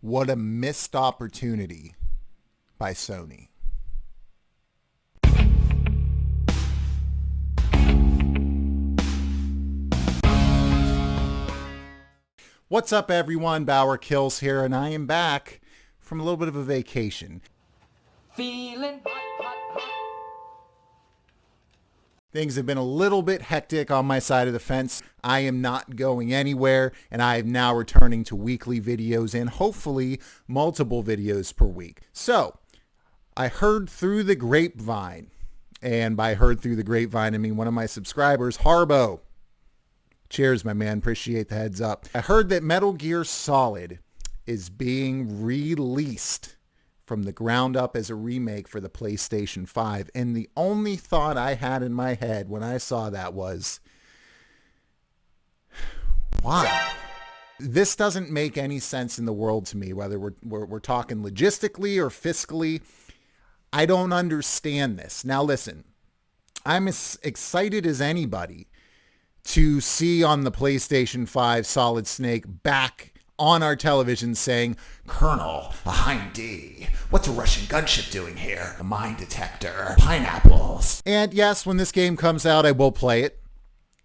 What a missed opportunity by Sony. What's up, everyone? BauerKillz here, and I am back from a little bit of a vacation. Feeling hot, hot, hot. Things have been a little bit hectic on my side of the fence. I am not going anywhere, and I am now returning to weekly videos and hopefully multiple videos per week. So, I heard through the grapevine, and by heard through the grapevine, I mean one of my subscribers, Harbo. Cheers, my man. Appreciate the heads up. I heard that Metal Gear Solid is being released from the ground up as a remake for the PlayStation 5. And the only thought I had in my head when I saw that was, why? This doesn't make any sense in the world to me, whether we're talking logistically or fiscally. I don't understand this. Now listen, I'm as excited as anybody to see on the PlayStation 5 Solid Snake back on our television saying, "Colonel, a Hind D. What's a Russian gunship doing here? A mine detector. Pineapples." And yes, when this game comes out, I will play it.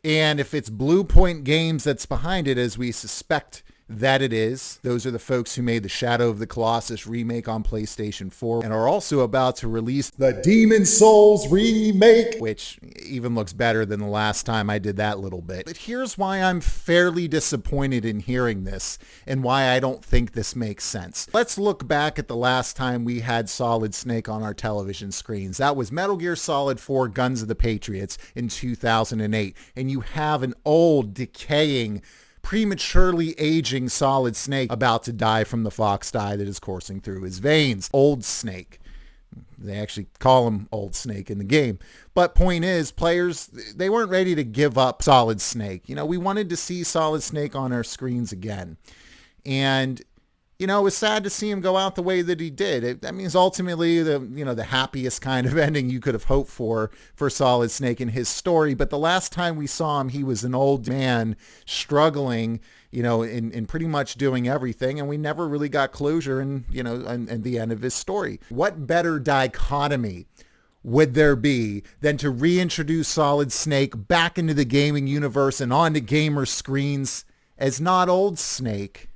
And if it's Blue Point Games that's behind it, as we suspect that it is, those are the folks who made the Shadow of the Colossus remake on PlayStation 4 and are also about to release the Demon Souls remake, which even looks better than the last time I did that little bit. But here's why I'm fairly disappointed in hearing this and why I don't think this makes sense. Let's look back at the last time we had Solid Snake on our television screens. That was Metal Gear Solid 4 Guns of the Patriots in 2008. And you have an old, decaying, prematurely aging Solid Snake about to die from the fox dye that is coursing through his veins. Old Snake. They actually call him Old Snake in the game. But point is, players, they weren't ready to give up Solid Snake. You know, we wanted to see Solid Snake on our screens again. And you know, it was sad to see him go out the way that he did. That means ultimately the happiest kind of ending you could have hoped for Solid Snake in his story. But the last time we saw him, he was an old man struggling, in pretty much doing everything. And we never really got closure and the end of his story. What better dichotomy would there be than to reintroduce Solid Snake back into the gaming universe and onto gamer screens as not Old Snake,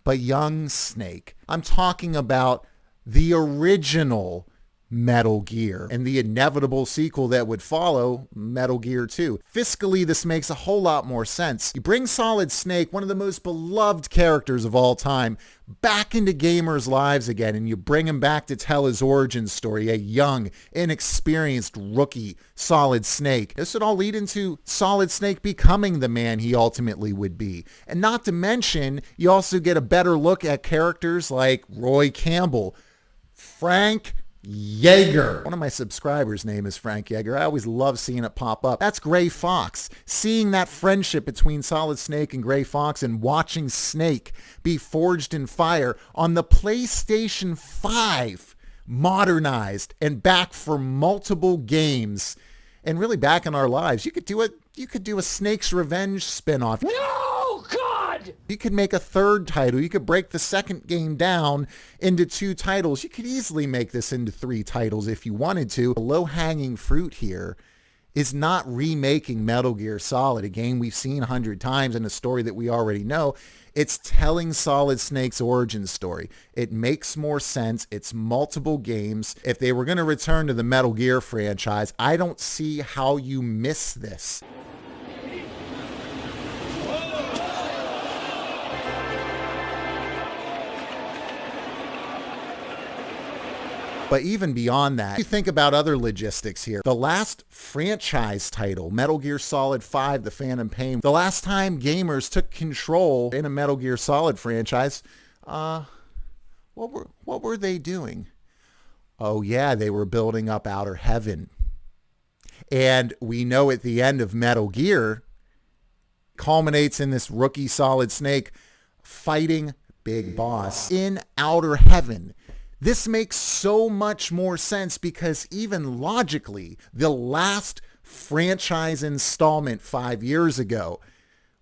but young Snake? I'm talking about the original Metal Gear and the inevitable sequel that would follow, Metal Gear 2. Fiscally, this makes a whole lot more sense. You bring Solid Snake, one of the most beloved characters of all time, back into gamers' lives again, and you bring him back to tell his origin story, a young, inexperienced rookie Solid Snake. This would all lead into Solid Snake becoming the man he ultimately would be. And not to mention, you also get a better look at characters like Roy Campbell, Frank Yeager. One of my subscribers' name is Frank Yeager. I always love seeing it pop up. That's Gray Fox. Seeing that friendship between Solid Snake and Gray Fox and watching Snake be forged in fire on the PlayStation 5, modernized and back for multiple games and really back in our lives. You could do a Snake's Revenge spinoff. No, God! You could make a third title. You could break the second game down into 2 titles. You could easily make this into 3 titles if you wanted to. The low-hanging fruit here is not remaking Metal Gear Solid, a game we've seen 100 times and a story that we already know. It's telling Solid Snake's origin story. It makes more sense. It's multiple games. If they were going to return to the Metal Gear franchise, I don't see how you miss this. But even beyond that, you think about other logistics here. The last franchise title, Metal Gear Solid 5, The Phantom Pain, the last time gamers took control in a Metal Gear Solid franchise, what were they doing? Oh yeah, they were building up Outer Heaven. And we know at the end of Metal Gear, culminates in this rookie Solid Snake fighting Big Boss in Outer Heaven. This makes so much more sense because even logically, the last franchise installment 5 years ago,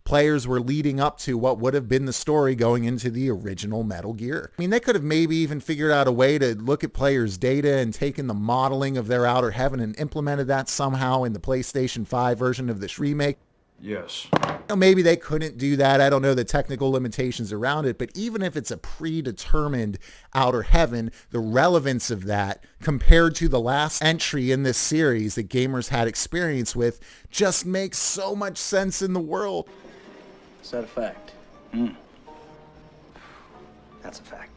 players were leading up to what would have been the story going into the original Metal Gear. I mean, they could have maybe even figured out a way to look at players' data and taken the modeling of their outer heaven and implemented that somehow in the PlayStation 5 version of this remake. Yes. Maybe they couldn't do that. I don't know the technical limitations around it, but even if it's a predetermined outer heaven, the relevance of that compared to the last entry in this series that gamers had experience with just makes so much sense in the world. Is that a fact? That's a fact.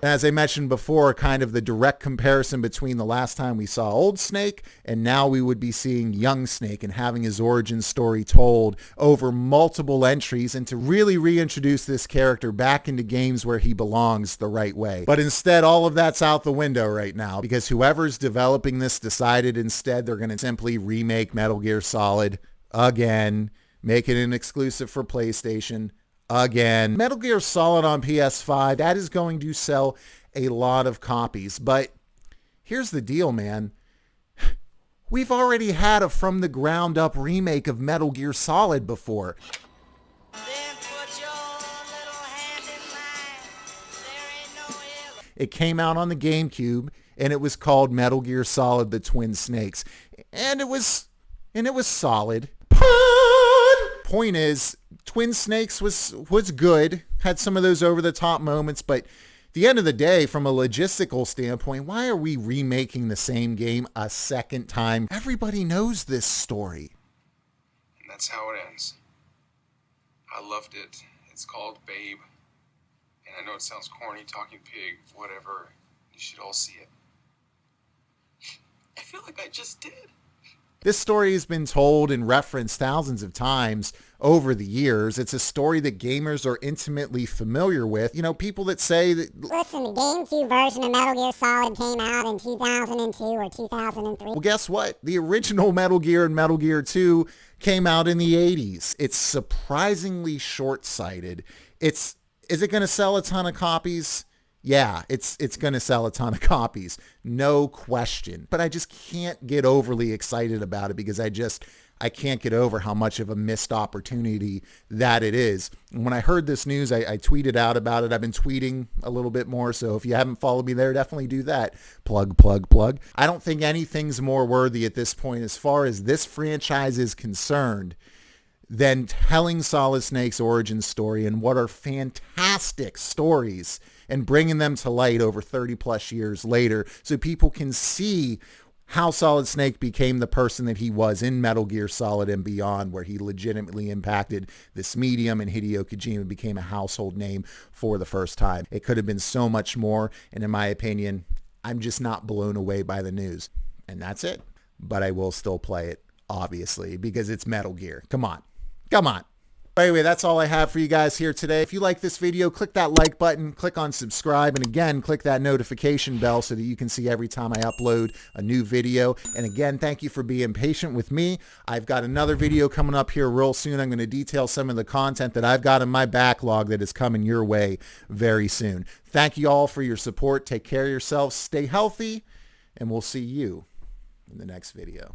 As I mentioned before, kind of the direct comparison between the last time we saw old Snake and now we would be seeing young Snake and having his origin story told over multiple entries and to really reintroduce this character back into games where he belongs the right way. But instead, all of that's out the window right now because whoever's developing this decided instead they're going to simply remake Metal Gear Solid again, make it an exclusive for PlayStation. Again, Metal Gear Solid on PS5, that is going to sell a lot of copies. But here's the deal, man. We've already had a from the ground up remake of Metal Gear Solid before. It came out on the GameCube and it was called Metal Gear Solid: The Twin Snakes. And it was solid. Point is, Twin Snakes was good, had some of those over-the-top moments, but at the end of the day, from a logistical standpoint, why are we remaking the same game a second time? Everybody knows this story. And that's how it ends. I loved it. It's called Babe. And I know it sounds corny, talking pig, whatever. You should all see it. I feel like I just did. This story has been told and referenced thousands of times over the years. It's a story that gamers are intimately familiar with. You know, people that say that... Listen, the GameCube version of Metal Gear Solid came out in 2002 or 2003. Well, guess what? The original Metal Gear and Metal Gear 2 came out in the 80s. It's surprisingly short-sighted. Is it going to sell a ton of copies? Yeah, it's going to sell a ton of copies, no question. But I just can't get overly excited about it because I can't get over how much of a missed opportunity that it is. And when I heard this news, I tweeted out about it. I've been tweeting a little bit more, so if you haven't followed me there, definitely do that. Plug, plug, plug. I don't think anything's more worthy at this point as far as this franchise is concerned than telling Solid Snake's origin story and what are fantastic stories and bringing them to light over 30 plus years later so people can see how Solid Snake became the person that he was in Metal Gear Solid and beyond, where he legitimately impacted this medium and Hideo Kojima became a household name for the first time. It could have been so much more, and in my opinion, I'm just not blown away by the news. And that's it. But I will still play it, obviously, because it's Metal Gear. Come on. Come on. Anyway, that's all I have for you guys here today. If you like this video, click that like button, click on subscribe, and again, click that notification bell so that you can see every time I upload a new video. And again, thank you for being patient with me. I've got another video coming up here real soon. I'm going to detail some of the content that I've got in my backlog that is coming your way very soon. Thank you all for your support. Take care of yourselves. Stay healthy, and we'll see you in the next video.